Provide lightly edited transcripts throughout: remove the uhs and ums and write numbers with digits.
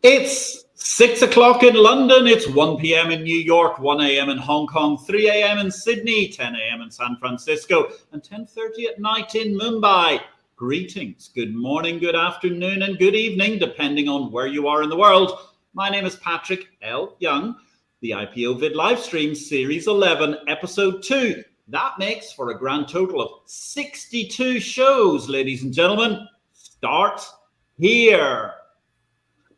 It's 6 o'clock in London, it's 1 p.m. in New York, 1 a.m. in Hong Kong, 3 a.m. in Sydney, 10 a.m. in San Francisco, and 10:30 at night in Mumbai. Greetings, good morning, good afternoon, and good evening, depending on where you are in the world. My name is Patrick L. Young, the IPO-VID Livestream Series 11, Episode 2. That makes for a grand total of 62 shows, ladies and gentlemen. Start here.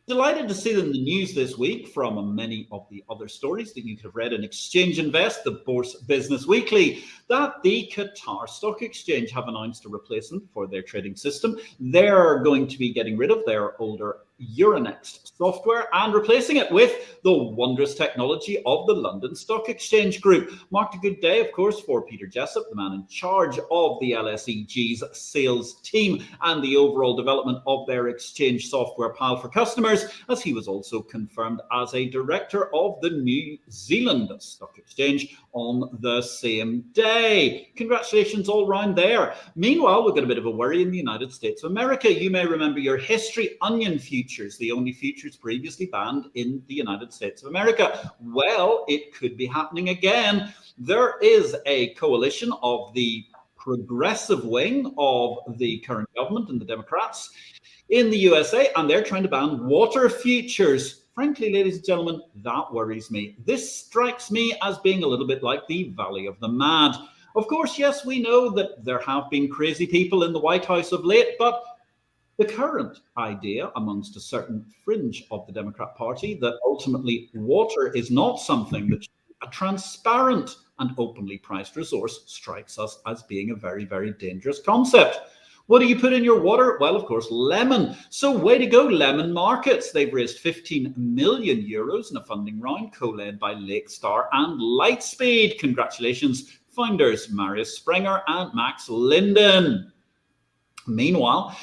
Delighted to see in the news this week from many of the other stories that you could have read in Exchange Invest, the Bourse Business Weekly, that the Qatar Stock Exchange have announced a replacement for their trading system. They're going to be getting rid of their older Euronext software and replacing it with the wondrous technology of the London Stock Exchange Group. Marked a good day, of course, for Peter Jessup, the man in charge of the LSEG's sales team and the overall development of their exchange software PAL for customers, as he was also confirmed as a director of the New Zealand Stock Exchange on the same day. Congratulations all round there. Meanwhile, we've got a bit of a worry in the United States of America. You may remember your history onion futures, the only futures previously banned in the United States of America. Well, it could be happening again. There is a coalition of the progressive wing of the current government and the Democrats in the USA, and they're trying to ban water futures. Frankly, ladies and gentlemen, that worries me. This strikes me as being a little bit like the Valley of the Mad. Of course, yes, we know that there have been crazy people in the White House of late, but the current idea amongst a certain fringe of the Democrat Party that ultimately water is not something that a transparent and openly priced resource strikes us as being a very, very dangerous concept. What do you put in your water? Well, of course, lemon. So way to go, lemon markets. They've raised 15 million euros in a funding round co-led by Lakestar and Lightspeed. Congratulations, founders Marius Springer and Max Linden. Meanwhile,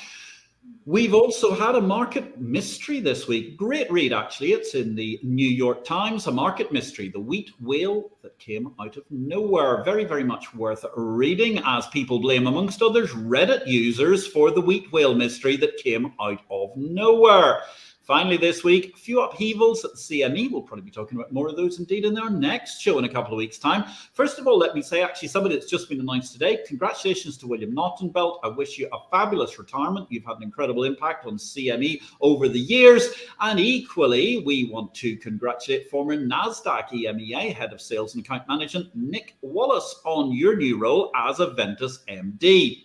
we've also had a market mystery this week. Great read, actually. It's in the New York Times, a market mystery, the wheat whale that came out of nowhere. Very, very much worth reading, as people blame, amongst others, Reddit users for the wheat whale mystery that came out of nowhere. Finally, this week, a few upheavals at the CME. We'll probably be talking about more of those indeed in our next show in a couple of weeks' time. First of all, let me say, actually, somebody that's just been announced today. Congratulations to William Knottenbelt. I wish you a fabulous retirement. You've had an incredible impact on CME over the years. And equally, we want to congratulate former NASDAQ EMEA Head of Sales and Account Management, Nick Wallace, on your new role as a Ventus MD.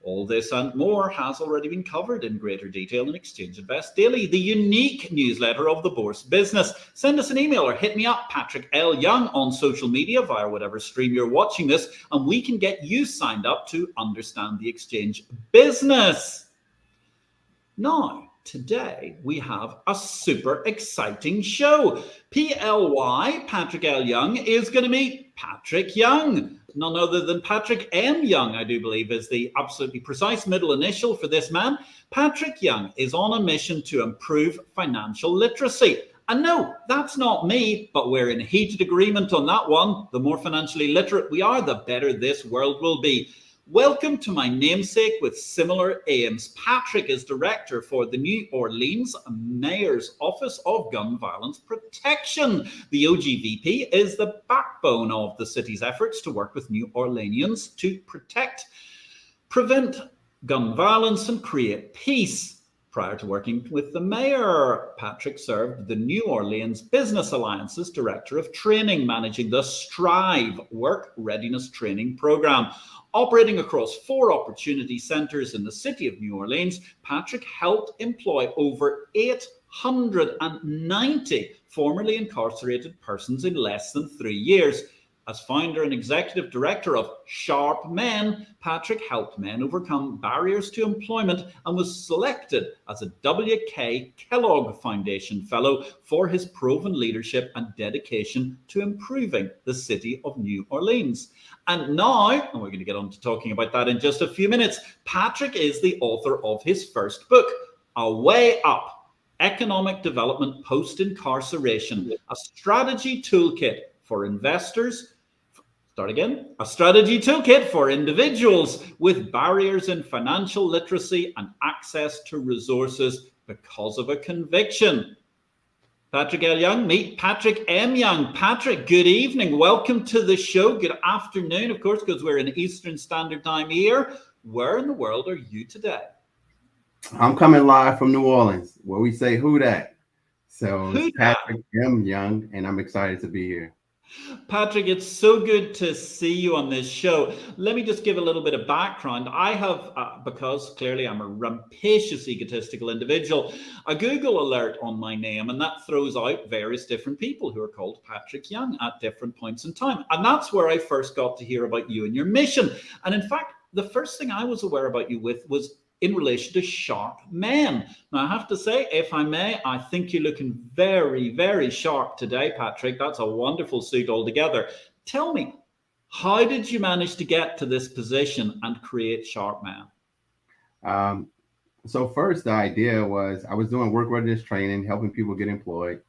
All this and more has already been covered in greater detail in Exchange Invest Daily, the unique newsletter of the Bourse Business. Send us an email or hit me up, Patrick L. Young, on social media via whatever stream you're watching this, and we can get you signed up to understand the exchange business. Now, today we have a super exciting show. PLY, Patrick L. Young, is going to meet Patrick Young. None other than Patrick M. Young, I do believe, is the absolutely precise middle initial for this man. Patrick Young is on a mission to improve financial literacy. And no, that's not me, but we're in heated agreement on that one. The more financially literate we are, the better this world will be. Welcome to my namesake with similar aims. Patrick is director for the New Orleans Mayor's Office of Gun Violence Protection. The OGVP is the backbone of the city's efforts to work with New Orleanians to prevent gun violence and create peace. Prior to working with the mayor, Patrick served the New Orleans Business Alliance's Director of Training, managing the Strive Work Readiness Training Program. Operating across 4 opportunity centers in the city of New Orleans, Patrick helped employ over 890 formerly incarcerated persons in less than 3 years. As founder and executive director of SharpMen, Patrick helped men overcome barriers to employment and was selected as a WK Kellogg Foundation Fellow for his proven leadership and dedication to improving the city of New Orleans. And now, and we're going to get on to talking about that in just a few minutes, Patrick is the author of his first book, A Way Up: Economic Development Post-Incarceration, a strategy toolkit for investors. A strategy toolkit for individuals with barriers in financial literacy and access to resources because of a conviction. Patrick L. Young, meet Patrick M. Young. Patrick, good evening. Welcome to the show. Good afternoon, of course, because we're in Eastern Standard Time here. Where in the world are you today? I'm coming live from New Orleans, where we say who dat. So Who it's Patrick M. Young, and I'm excited to be here. Patrick, it's so good to see you on this show. Let me just give a little bit of background. I have, because clearly I'm a rampacious egotistical individual, a Google alert on my name, and that throws out various different people who are called Patrick Young at different points in time. And that's where I first got to hear about you and your mission. And in fact, the first thing I was aware about you with was in relation to SharpMen. Now, I have to say, if I may, I think you're looking very, very sharp today, Patrick. That's a wonderful suit altogether. Tell me, how did you manage to get to this position and create SharpMen? So first, the idea was I was doing work readiness training, helping people get employed.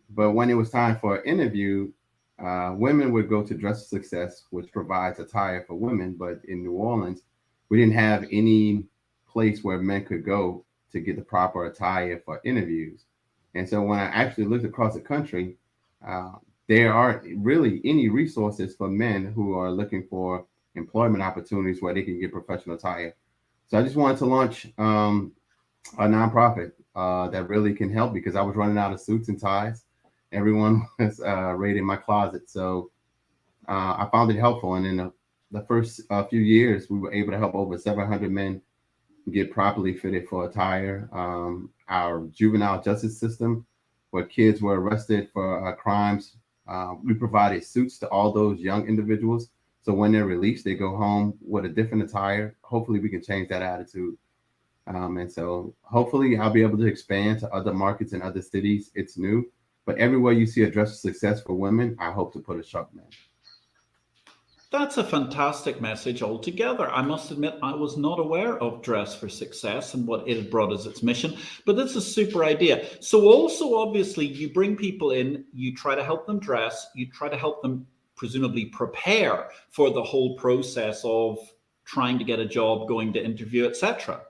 But when it was time for an interview, women would go to Dress for Success, which provides attire for women. But in New Orleans, we didn't have any place where men could go to get the proper attire for interviews. And so when I actually looked across the country, there aren't really any resources for men who are looking for employment opportunities where they can get professional attire. So I just wanted to launch a nonprofit that really can help, because I was running out of suits and ties. Everyone was raiding my closet. So I found it helpful. And in the first few years, we were able to help over 700 men get properly fitted for attire. Our juvenile justice system, where kids were arrested for crimes, we provided suits to all those young individuals. So when they're released, they go home with a different attire. Hopefully we can change that attitude. And so hopefully I'll be able to expand to other markets and other cities. It's new, but everywhere you see a Dress for Success for women, I hope to put a SharpMen. That's a fantastic message altogether. I must admit, I was not aware of Dress for Success and what it had brought as its mission, but that's a super idea. So also, obviously, you bring people in, you try to help them dress, you try to help them presumably prepare for the whole process of trying to get a job, going to interview, etc.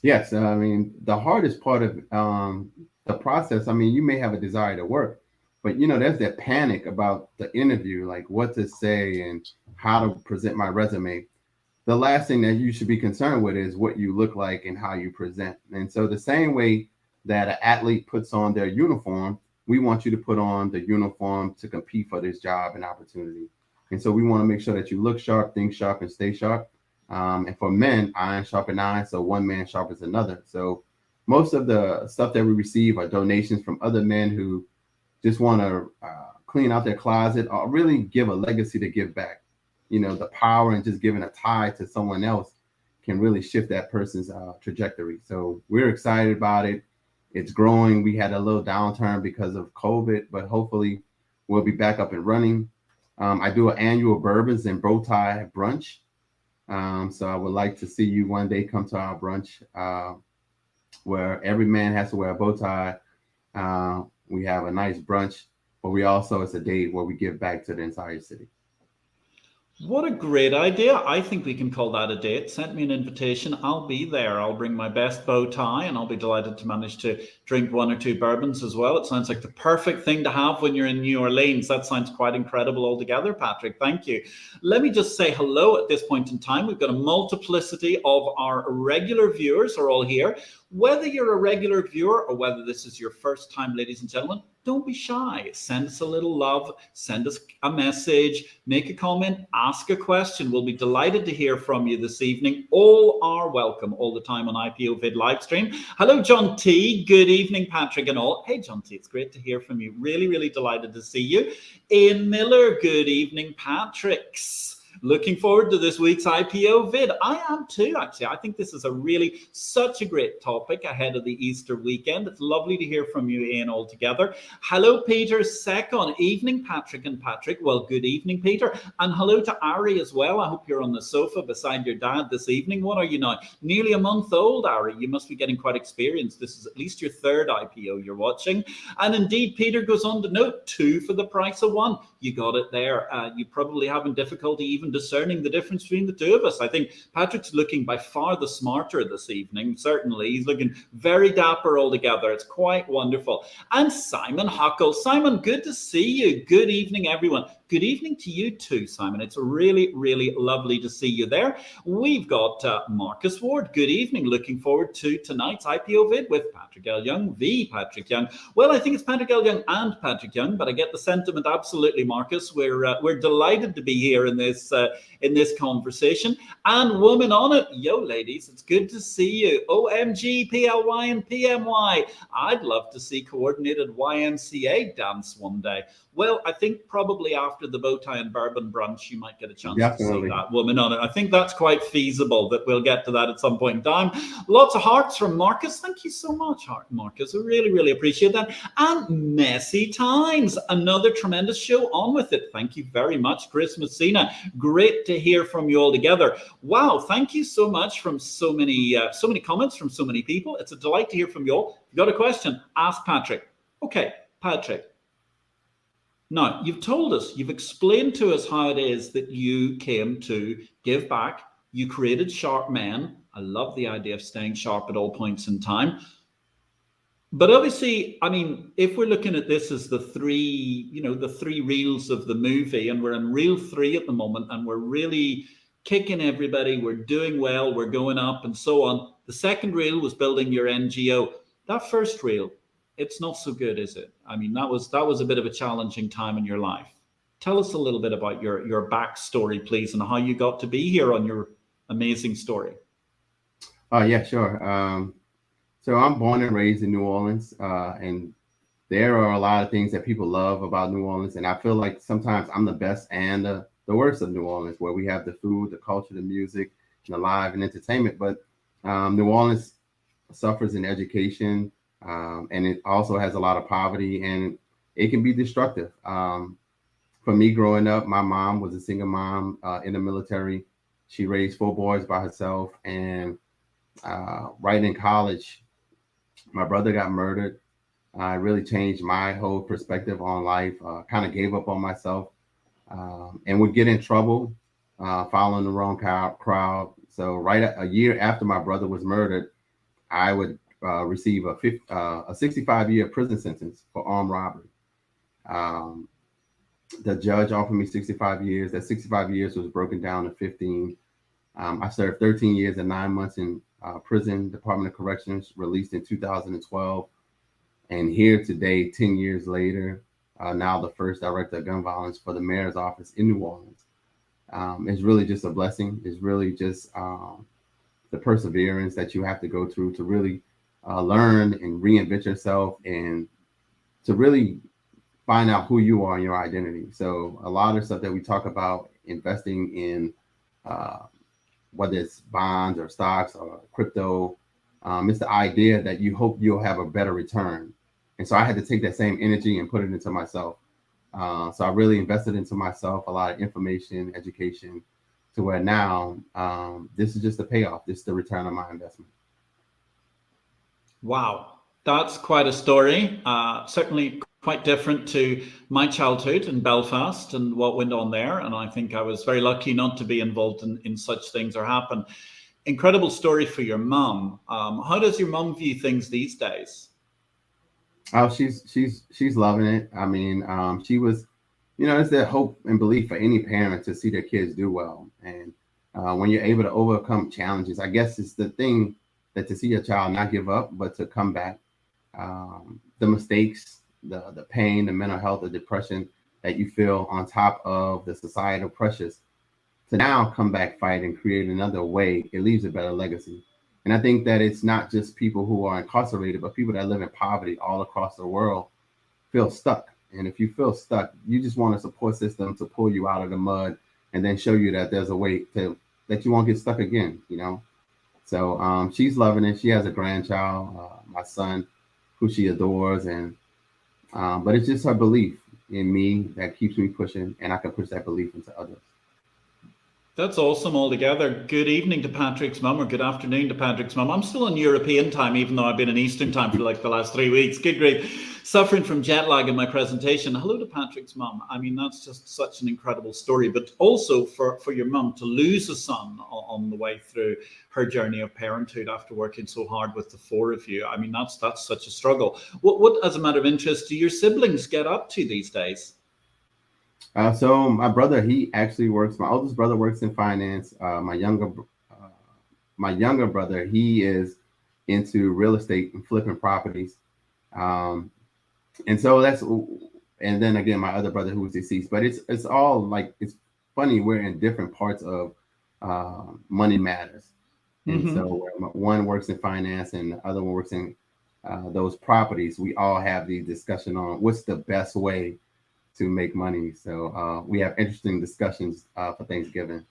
Yes, I mean, the hardest part of the process, I mean, you may have a desire to work, but, there's that panic about the interview, like what to say and how to present my resume. The last thing that you should be concerned with is what you look like and how you present. And so the same way that an athlete puts on their uniform, we want you to put on the uniform to compete for this job and opportunity. And so we want to make sure that you look sharp, think sharp, and stay sharp. And for men, iron sharpens iron, so one man sharpens another. So most of the stuff that we receive are donations from other men who just want to clean out their closet or really give a legacy to give back. The power in just giving a tie to someone else can really shift that person's trajectory. So we're excited about it. It's growing. We had a little downturn because of COVID, but hopefully we'll be back up and running. I do an annual bourbons and bow tie brunch. So I would like to see you one day come to our brunch where every man has to wear a bow tie. We have a nice brunch, but it's a day where we give back to the entire city. What a great idea. I think we can call that a date. Send me an invitation. I'll be there. I'll bring my best bow tie, and I'll be delighted to manage to drink one or two bourbons as well. It sounds like the perfect thing to have when you're in New Orleans. That sounds quite incredible altogether, Patrick. Thank you. Let me just say hello at this point in time. We've got a multiplicity of our regular viewers are all here. Whether you're a regular viewer or whether this is your first time, ladies and gentlemen, don't be shy. Send us a little love, send us a message, make a comment, ask a question. We'll be delighted to hear from you this evening. All are welcome all the time on IPO-VID Livestream. Hello, John T. Good evening, Patrick and all. Hey, John T. It's great to hear from you. Really, really delighted to see you. Ian Miller, good evening, Patricks. Looking forward to this week's IPO-VID. I am too, actually. I think this is such a great topic ahead of the Easter weekend. It's lovely to hear from you, Ian, all together. Hello, Peter Second. Evening, Patrick and Patrick. Well, good evening, Peter. And hello to Ari as well. I hope you're on the sofa beside your dad this evening. What are you now? Nearly a month old, Ari. You must be getting quite experienced. This is at least your third IPO you're watching. And indeed, Peter goes on to note 2 for the price of 1. You got it there. You probably having difficulty even even discerning the difference between the two of us. I think Patrick's looking by far the smarter this evening. Certainly, he's looking very dapper altogether. It's quite wonderful. And Simon Huckle. Simon, good to see you. Good evening, everyone. Good evening to you too, Simon. It's really, really lovely to see you there. We've got Marcus Ward. Good evening. Looking forward to tonight's IPO-VID with Patrick L. Young, the Patrick Young. Well, I think it's Patrick L. Young and Patrick Young, but I get the sentiment absolutely, Marcus. We're delighted to be here in this conversation. And woman on it, yo, ladies, it's good to see you. OMG, PLY and PMY. I'd love to see coordinated YMCA dance one day. Well, I think probably after the bow tie and bourbon brunch, you might get a chance to see that woman on it. I think that's quite feasible that we'll get to that at some point in time. Lots of hearts from Marcus. Thank you so much, Marcus. I really, really appreciate that. And Messy Times, another tremendous show. On with it. Thank you very much, Chris Messina. Great to hear from you all together. Wow, thank you so much from so many comments from so many people. It's a delight to hear from you all. If you've got a question, ask Patrick. Okay, Patrick. Now, you've told us, you've explained to us how it is that you came to give back. You created SharpMen. I love the idea of staying sharp at all points in time. But obviously, I mean, if we're looking at this as the three reels of the movie, and we're in reel 3 at the moment, and we're really kicking everybody, we're doing well, we're going up and so on. The second reel was building your NGO. That first reel, it's not so good, is it? I mean, that was a bit of a challenging time in your life. Tell us a little bit about your backstory, please, and how you got to be here on your amazing story. Yeah, sure. So I'm born and raised in New Orleans, and there are a lot of things that people love about New Orleans, and I feel like sometimes I'm the best and the worst of New Orleans, where we have the food, the culture, the music, and the live and entertainment. But New Orleans suffers in education. And it also has a lot of poverty, and it can be destructive. For me growing up, my mom was a single mom in the military. She raised 4 boys by herself. And right in college, my brother got murdered. It really changed my whole perspective on life. Kind of gave up on myself and would get in trouble following the wrong crowd. So right a year after my brother was murdered, I would receive a 65-year prison sentence for armed robbery. The judge offered me 65 years. That 65 years was broken down to 15. I served 13 years and 9 months in prison, Department of Corrections, released in 2012. And here today, 10 years later, now the first director of gun violence for the mayor's office in New Orleans. It's really just a blessing. It's really just the perseverance that you have to go through to really learn and reinvent yourself and to really find out who you are and your identity. So a lot of stuff that we talk about investing in, whether it's bonds or stocks or crypto, it's the idea that you hope you'll have a better return. And so I had to take that same energy and put it into myself. So I really invested into myself, a lot of information, education, to where now this is just the payoff. This is the return on my investment. Wow, that's quite a story. Certainly quite different to my childhood in Belfast and what went on there. And I think I was very lucky not to be involved in such things or happen. Incredible story for your mom. How does your mom view things these days? Oh, she's loving it. I mean, she was, it's that hope and belief for any parent to see their kids do well. And when you're able to overcome challenges, I guess it's the thing that to see your child not give up, but to come back. The mistakes, the pain, the mental health, the depression that you feel on top of the societal pressures, to now come back, fight, and create another way, it leaves a better legacy. And I think that it's not just people who are incarcerated, but people that live in poverty all across the world feel stuck. And if you feel stuck, you just want a support system to pull you out of the mud and then show you that there's a way that you won't get stuck again, So she's loving it. She has a grandchild, my son, who she adores. And but it's just her belief in me that keeps me pushing, and I can push that belief into others. That's awesome altogether. Good evening to Patrick's mum, or good afternoon to Patrick's mum. I'm still on European time, even though I've been in Eastern time for like the last 3 weeks. Good grief. Suffering from jet lag in my presentation. Hello to Patrick's mum. I mean, that's just such an incredible story, but also for your mum to lose a son on the way through her journey of parenthood after working so hard with the four of you. I mean, that's such a struggle. What, as a matter of interest, do your siblings get up to these days? So my brother, he actually works. My oldest brother works in finance. My younger brother, he is into real estate and flipping properties. And so and then again, my other brother who was deceased, but it's all like, it's funny. We're in different parts of money matters. And so one works in finance and the other one works in those properties. We all have the discussion on what's the best way to make money. So we have interesting discussions for Thanksgiving.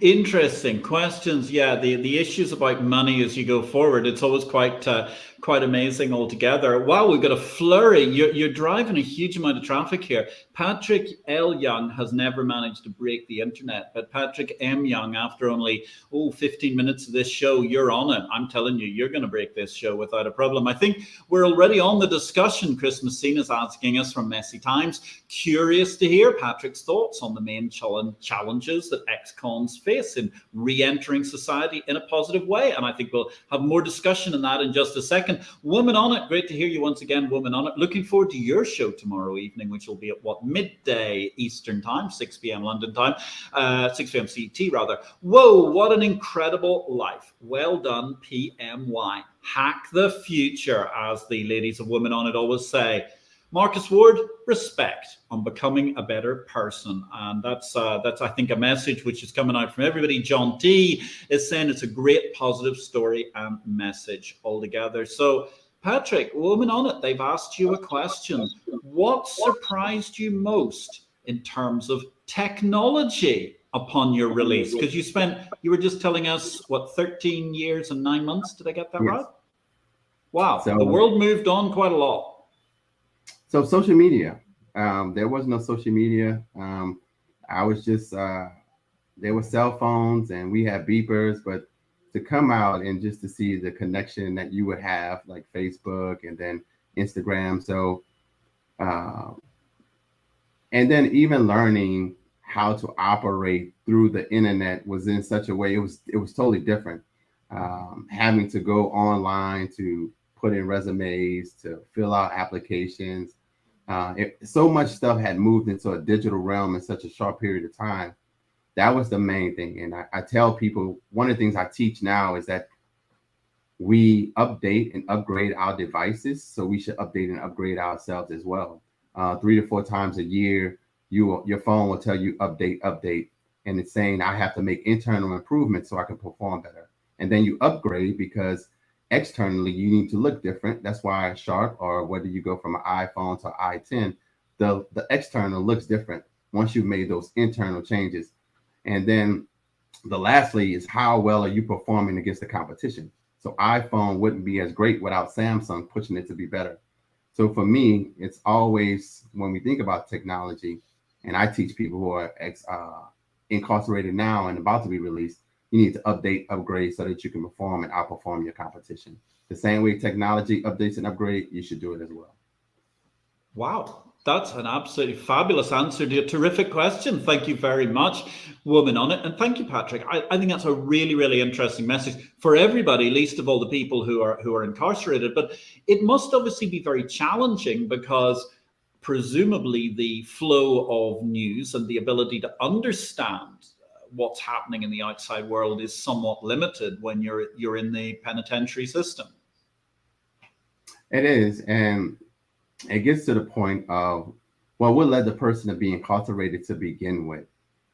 Interesting questions. Yeah, the issues about money as you go forward, it's always quite amazing altogether. Wow, we've got a flurry. You're driving a huge amount of traffic here. Patrick L. Young has never managed to break the internet, but Patrick M. Young, after only 15 minutes of this show, you're on it. I'm telling you, you're going to break this show without a problem. I think we're already on the discussion. Chris Messina's asking us from Messy Times. Curious to hear Patrick's thoughts on the main challenges that ex-cons face in re-entering society in a positive way. And I think we'll have more discussion on that in just a second. Woman on it, great to hear you once again, Woman on it. Looking forward to your show tomorrow evening, which will be at midday Eastern time, 6 p.m. London time, 6 p.m. CT rather. Whoa, what an incredible life. Well done, PMY. Hack the future, as the ladies of Women on it always say. Marcus Ward, respect on becoming a better person. And that's I think, a message which is coming out from everybody. John T is saying it's a great positive story and message altogether. So, Patrick, Woman on it, they've asked you a question. What surprised you most in terms of technology upon your release? Because you were just telling us, 13 years and 9 months? Did I get that right? Wow, so the world moved on quite a lot. So social media, there was no social media. I was just, there were cell phones and we had beepers, but to come out and just to see the connection that you would have, like Facebook and then Instagram. So, and then even learning how to operate through the internet was in such a way, it was totally different. Having to go online to put in resumes, to fill out applications. So much stuff had moved into a digital realm in such a short period of time. That was the main thing. And I tell people, one of the things I teach now is that we update and upgrade our devices. So we should update and upgrade ourselves as well. 3 to 4 times a year, your phone will tell you update. And it's saying I have to make internal improvements so I can perform better. And then you upgrade because externally, you need to look different. That's why Sharp, or whether you go from an iPhone to i10, the external looks different once you've made those internal changes. And then lastly is how well are you performing against the competition? So iPhone wouldn't be as great without Samsung pushing it to be better. So for me, it's always, when we think about technology, and I teach people who are incarcerated now and about to be released, you need to update, upgrade so that you can perform and outperform your competition. The same way technology updates and upgrade, you should do it as well. Wow, that's an absolutely fabulous answer to a terrific question. Thank you very much, Woman on it. And thank you, Patrick. I think that's a really, really interesting message for everybody, least of all the people who are incarcerated. But it must obviously be very challenging because presumably the flow of news and the ability to understand what's happening in the outside world is somewhat limited when you're in the penitentiary system. It is, and it gets to the point of, well, what led the person to be incarcerated to begin with,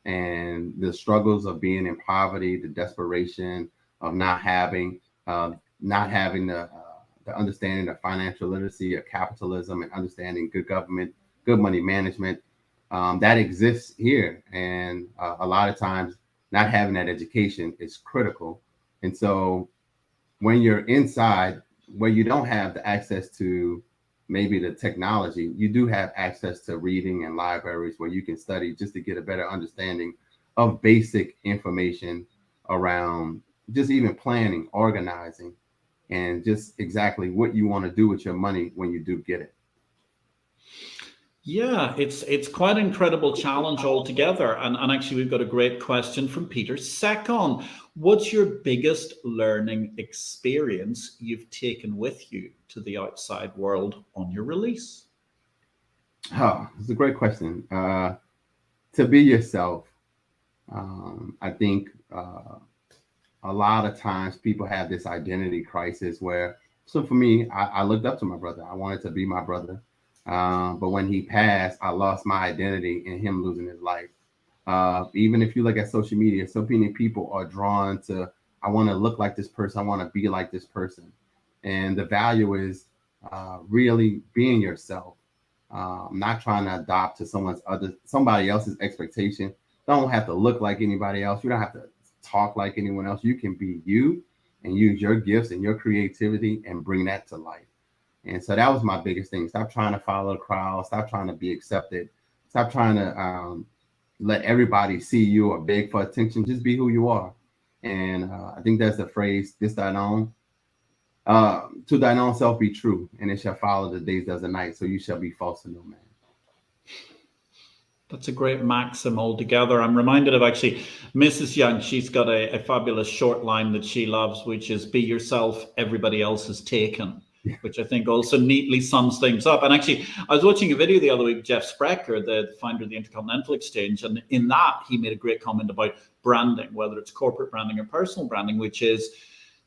and the struggles of being in poverty, the desperation of not having the understanding of financial literacy, of capitalism, and understanding good government, good money management. That exists here. And a lot of times not having that education is critical. And so when you're inside, where you don't have the access to maybe the technology, you do have access to reading and libraries where you can study just to get a better understanding of basic information around just even planning, organizing. and just exactly what you want to do with your money when you do get it. Yeah, it's quite an incredible challenge altogether. And actually, we've got a great question from Peter Secon. What's your biggest learning experience you've taken with you to the outside world on your release? Oh, it's a great question. To be yourself. I think a lot of times people have this identity crisis where, so for me, I looked up to my brother. I wanted to be my brother. But when he passed, I lost my identity in him losing his life. Even if you look at social media, so many people are drawn to, I want to look like this person. I want to be like this person. And the value is really being yourself, not trying to adopt to somebody else's expectation. Don't have to look like anybody else. You don't have to talk like anyone else. You can be you and use your gifts and your creativity and bring that to life. And so that was my biggest thing. Stop trying to follow the crowd. Stop trying to be accepted. Stop trying to let everybody see you or beg for attention. Just be who you are. And I think that's the phrase, this thine own. To thine own self be true, and it shall follow the days as the night. So you shall be false to no man. That's a great maxim altogether. I'm reminded of actually Mrs. Young. She's got a fabulous short line that she loves, which is be yourself, everybody else is taken, which I think also neatly sums things up. And actually, I was watching a video the other week, Jeff Sprecher, the founder of the Intercontinental Exchange, and in that, he made a great comment about branding, whether it's corporate branding or personal branding, which is,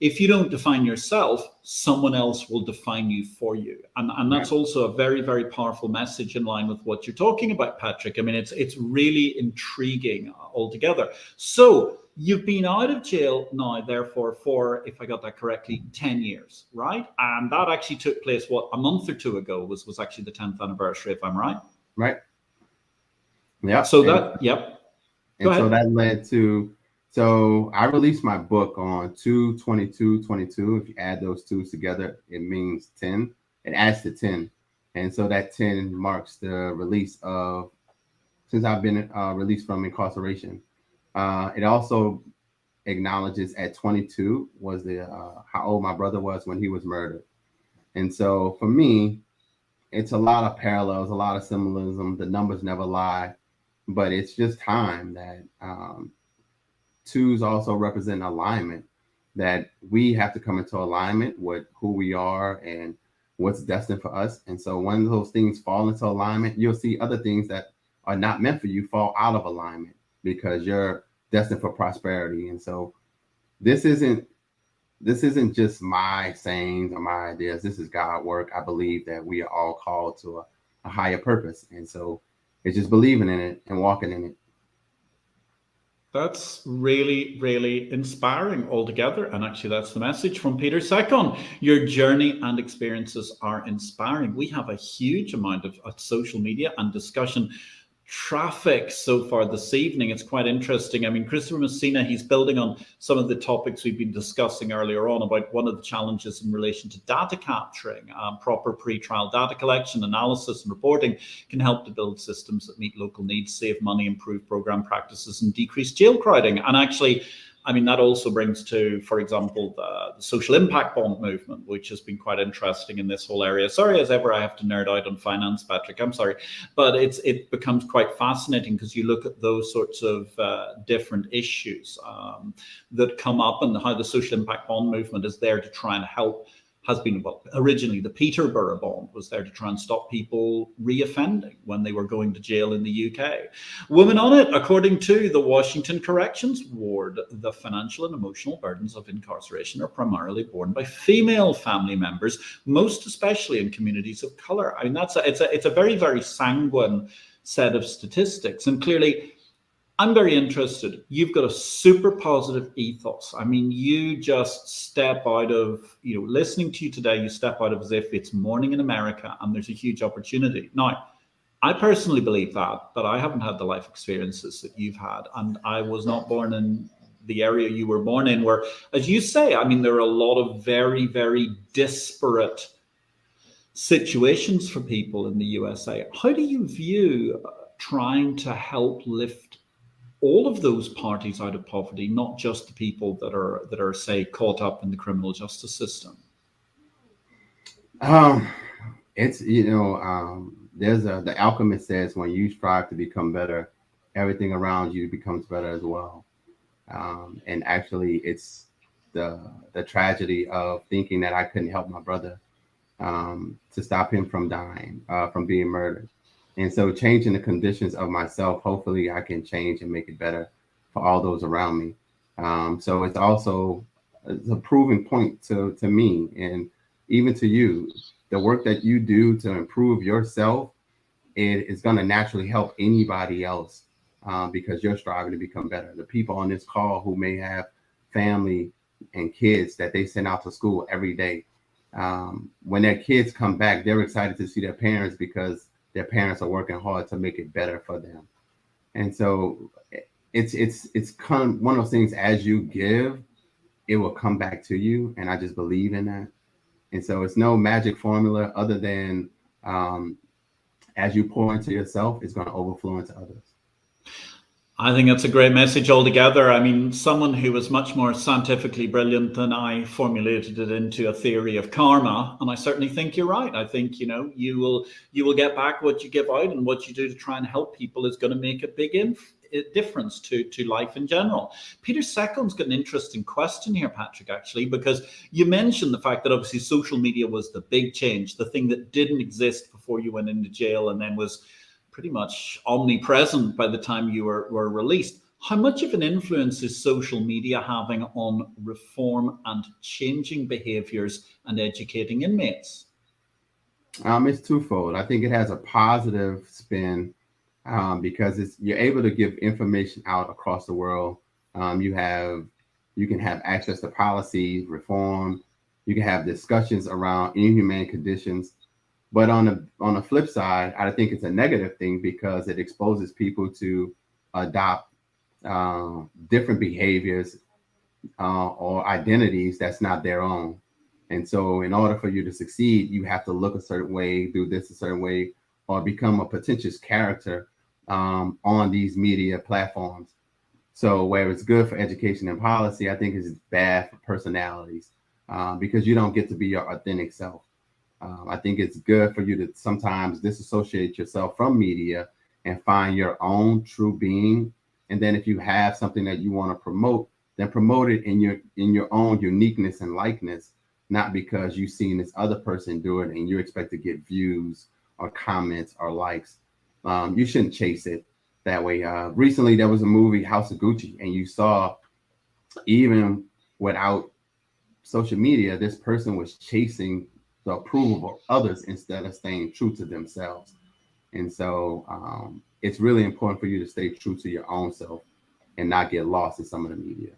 if you don't define yourself, someone else will define you for you. And that's also a very, very powerful message in line with what you're talking about, Patrick. I mean, it's really intriguing altogether. So you've been out of jail now, therefore, for, if I got that correctly, 10 years, right? And that actually took place, a month or two ago was actually the 10th anniversary, if I'm right? Right. Yeah. So that, yep. And so that led to, so I released my book on 2/22/22. If you add those two together, it means 10. It adds to 10. And so that 10 marks the release of, since I've been released from incarceration. It also acknowledges at 22 was how old my brother was when he was murdered. And so for me, it's a lot of parallels, a lot of symbolism. The numbers never lie, but it's just time that twos also represent alignment, that we have to come into alignment with who we are and what's destined for us. And so when those things fall into alignment, you'll see other things that are not meant for you fall out of alignment because you're destined for prosperity. And so this isn't just my sayings or my ideas. This is God work. I believe that we are all called to a higher purpose. And so it's just believing in it and walking in it. That's really, really inspiring altogether. And actually, that's the message from Peter Secon. Your journey and experiences are inspiring. We have a huge amount of social media and discussion traffic so far this evening. It's quite interesting. I mean, Christopher Messina, he's building on some of the topics we've been discussing earlier on about one of the challenges in relation to data capturing. Proper pre-trial data collection, analysis and reporting can help to build systems that meet local needs, save money, improve program practices and decrease jail crowding. And actually, I mean, that also brings to, for example, the social impact bond movement, which has been quite interesting in this whole area. Sorry, as ever, I have to nerd out on finance, Patrick. I'm sorry. But it becomes quite fascinating because you look at those sorts of different issues that come up and how the social impact bond movement is there to try and help. Has been, well, originally the Peterborough bond was there to try and stop people reoffending when they were going to jail in the UK. Women on it, according to the Washington Corrections Ward, the financial and emotional burdens of incarceration are primarily borne by female family members, most especially in communities of color. I mean, it's a very, very sanguine set of statistics. And clearly, I'm very interested. You've got a super positive ethos. I mean, you just step out of, listening to you today, you step out of as if it's morning in America and there's a huge opportunity. Now, I personally believe that, but I haven't had the life experiences that you've had. And I was not born in the area you were born in where, as you say, I mean, there are a lot of very, very disparate situations for people in the USA. How do you view trying to help lift all of those parties out of poverty, not just the people that are say caught up in the criminal justice system? Um, it's, there's the alchemist says when you strive to become better, everything around you becomes better as well. And actually, it's the tragedy of thinking that I couldn't help my brother, to stop him from dying, from being murdered. And so changing the conditions of myself, hopefully I can change and make it better for all those around me. So it's also, it's a proving point to me and even to you. The work that you do to improve yourself, it is going to naturally help anybody else, because you're striving to become better. The people on this call who may have family and kids that they send out to school every day, when their kids come back, they're excited to see their parents because their parents are working hard to make it better for them. And so it's kind of one of those things. As you give, it will come back to you, and I just believe in that. And so it's no magic formula other than, um, as you pour into yourself, it's going to overflow into others. I think that's a great message altogether. I mean, someone who was much more scientifically brilliant than I formulated it into a theory of karma, and I certainly think you're right. I think, you will get back what you give out, and what you do to try and help people is going to make a big difference to life in general. Peter Second's got an interesting question here, Patrick, actually, because you mentioned the fact that obviously social media was the big change, the thing that didn't exist before you went into jail and then was pretty much omnipresent by the time you were released. How much of an influence is social media having on reform and changing behaviors and educating inmates? It's twofold. I think it has a positive spin, because you're able to give information out across the world. You can have access to policy reform. You can have discussions around inhumane conditions. But on the flip side, I think it's a negative thing because it exposes people to adopt different behaviors, or identities that's not their own. And so in order for you to succeed, you have to look a certain way, do this a certain way, or become a pretentious character, on these media platforms. So where it's good for education and policy, I think it's bad for personalities, because you don't get to be your authentic self. I think it's good for you to sometimes disassociate yourself from media and find your own true being. And then if you have something that you want to promote, then promote it in your own uniqueness and likeness, not because you've seen this other person do it and you expect to get views or comments or likes. You shouldn't chase it that way. Recently, there was a movie, House of Gucci, and you saw even without social media, this person was chasing the approval of others instead of staying true to themselves. And so, it's really important for you to stay true to your own self and not get lost in some of the media.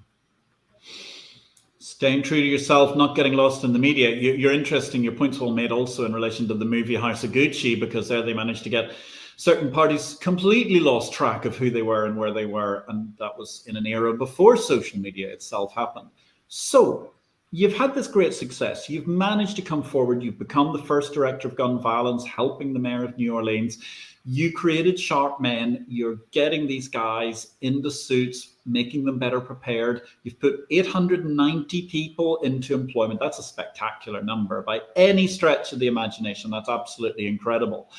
Staying true to yourself, not getting lost in the media. You're interesting. Your point's well made also in relation to the movie House of Gucci, because there they managed to get certain parties completely lost track of who they were and where they were. And that was in an era before social media itself happened. So you've had this great success. You've managed to come forward. You've become the first director of gun violence, helping the mayor of New Orleans. You created SharpMen. You're getting these guys into suits, making them better prepared. You've put 890 people into employment. That's a spectacular number by any stretch of the imagination. That's absolutely incredible.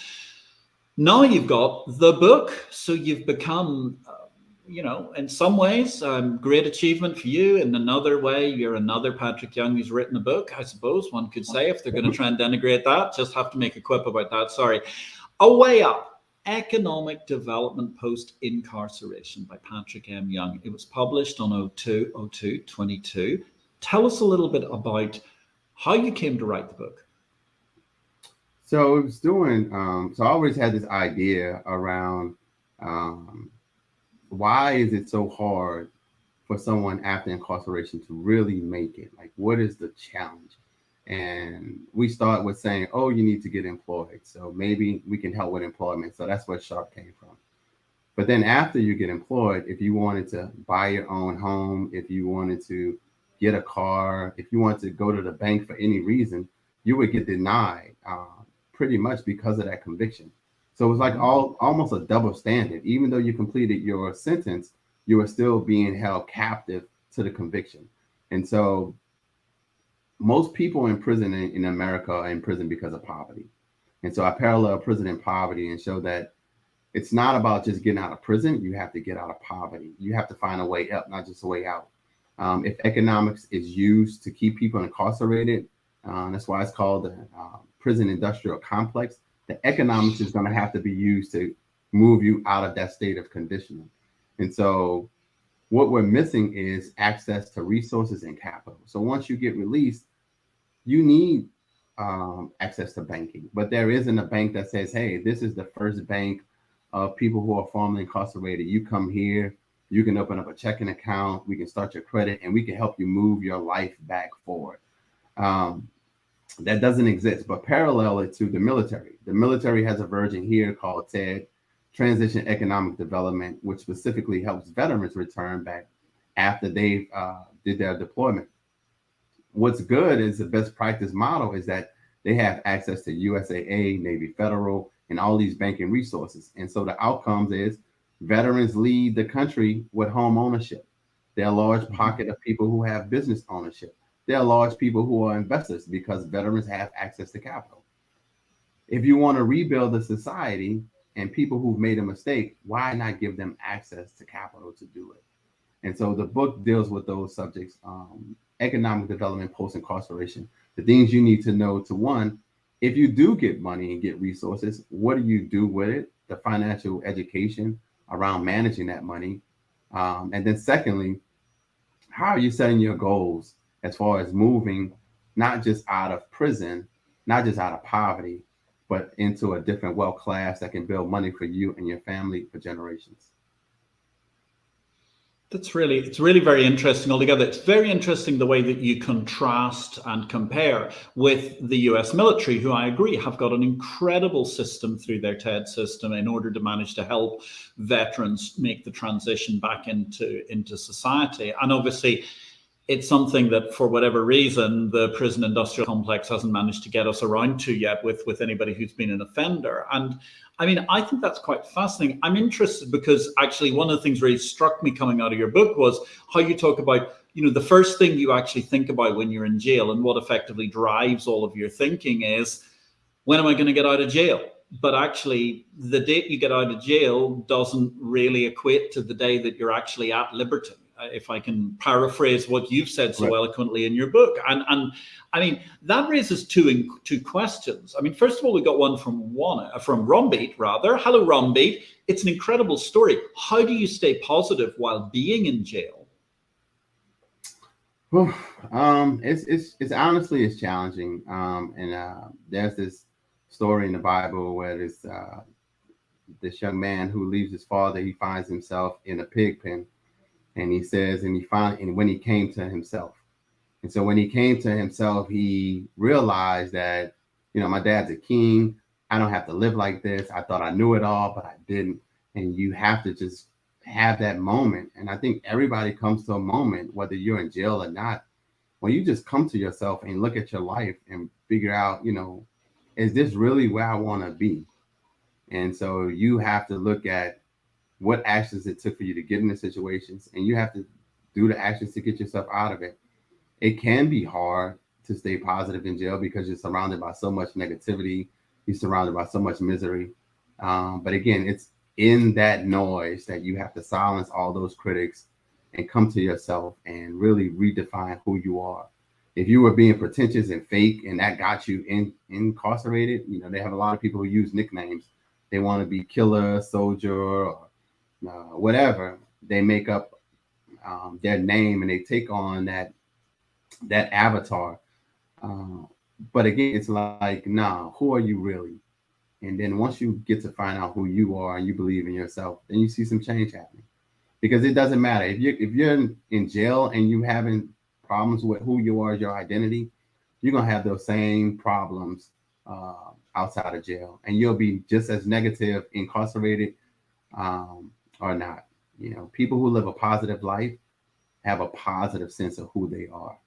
Now you've got the book. So you've become, in some ways, great achievement for you. In another way, you're another Patrick Young who's written a book, I suppose one could say, if they're going to try and denigrate that. Just have to make a quip about that. Sorry. A Way Up. Economic Development Post-Incarceration by Patrick M. Young. It was published on 02/02/22. Tell us a little bit about how you came to write the book. So it was doing, so I always had this idea around, why is it so hard for someone after incarceration to really make it? Like, what is the challenge? And we start with saying, oh, you need to get employed. So maybe we can help with employment. So that's where Sharp came from. But then after you get employed, if you wanted to buy your own home, if you wanted to get a car, if you wanted to go to the bank for any reason, you would get denied, pretty much because of that conviction. So it was like almost a double standard. Even though you completed your sentence, you were still being held captive to the conviction. And so most people in prison in America are in prison because of poverty. And so I parallel prison and poverty and show that it's not about just getting out of prison. You have to get out of poverty. You have to find a way up, not just a way out. If economics is used to keep people incarcerated, that's why it's called the prison industrial complex. The economics is going to have to be used to move you out of that state of conditioning. And so what we're missing is access to resources and capital. So once you get released, you need access to banking. But there isn't a bank that says, hey, this is the first bank of people who are formerly incarcerated. You come here, you can open up a checking account, we can start your credit, and we can help you move your life back forward. That doesn't exist, but parallel it to the military. The military has a version here called TED, Transition Economic Development, which specifically helps veterans return back after they did their deployment. What's good is the best practice model is that they have access to USAA, Navy Federal, and all these banking resources. And so the outcomes is veterans lead the country with home ownership. There are a large pocket of people who have business ownership. There are large people who are investors because veterans have access to capital. If you want to rebuild a society and people who've made a mistake, why not give them access to capital to do it? And so the book deals with those subjects, economic development, post-incarceration, the things you need to know to one, if you do get money and get resources, what do you do with it? The financial education around managing that money. And then secondly, how are you setting your goals as far as moving, not just out of prison, not just out of poverty, but into a different wealth class that can build money for you and your family for generations. It's really very interesting altogether. It's very interesting the way that you contrast and compare with the US military, who I agree have got an incredible system through their TED system in order to manage to help veterans make the transition back into society. And obviously, it's something that, for whatever reason, the prison industrial complex hasn't managed to get us around to yet with anybody who's been an offender. And I mean, I think that's quite fascinating. I'm interested because actually one of the things really struck me coming out of your book was how you talk about, the first thing you actually think about when you're in jail and what effectively drives all of your thinking is, when am I going to get out of jail? But actually, the date you get out of jail doesn't really equate to the day that you're actually at liberty, if I can paraphrase what you've said so eloquently in your book. And I mean, that raises two questions. I mean, first of all, we got one from Rombeat, rather. Hello, Rombeat. It's an incredible story. How do you stay positive while being in jail? Well, it's honestly, it's challenging. And there's this story in the Bible where this young man who leaves his father, he finds himself in a pig pen. And he says, and when he came to himself. And so when he came to himself, he realized that, my dad's a king. I don't have to live like this. I thought I knew it all, but I didn't. And you have to just have that moment. And I think everybody comes to a moment, whether you're in jail or not, when you just come to yourself and look at your life and figure out, is this really where I want to be? And so you have to look at what actions it took for you to get into situations, and you have to do the actions to get yourself out of it. It can be hard to stay positive in jail because you're surrounded by so much negativity. You're surrounded by so much misery. But again, it's in that noise that you have to silence all those critics and come to yourself and really redefine who you are. If you were being pretentious and fake and that got you incarcerated, they have a lot of people who use nicknames. They want to be killer, soldier, or whatever. They make up their name and they take on that avatar. But again, it's like, nah, who are you really? And then once you get to find out who you are and you believe in yourself, then you see some change happening. Because it doesn't matter if you're in jail and you having problems with who you are as your identity, you're gonna have those same problems outside of jail, and you'll be just as negative incarcerated or not. People who live a positive life have a positive sense of who they are.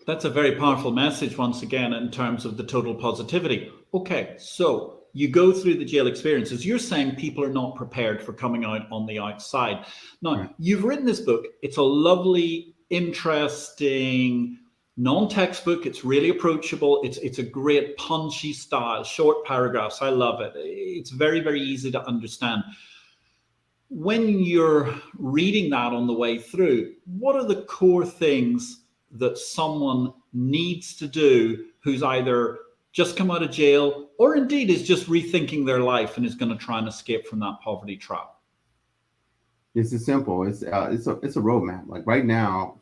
That's a very powerful message once again in terms of the total positivity. Okay, so you go through the jail experiences. You're saying people are not prepared for coming out on the outside. Now, You've written this book. It's a lovely, interesting, Non-textbook, it's really approachable. It's a great punchy style, short paragraphs. I love it. It's very, very easy to understand. When you're reading that on the way through, what are the core things that someone needs to do who's either just come out of jail or indeed is just rethinking their life and is going to try and escape from that poverty trap? It's as simple. It's a roadmap. Like right now,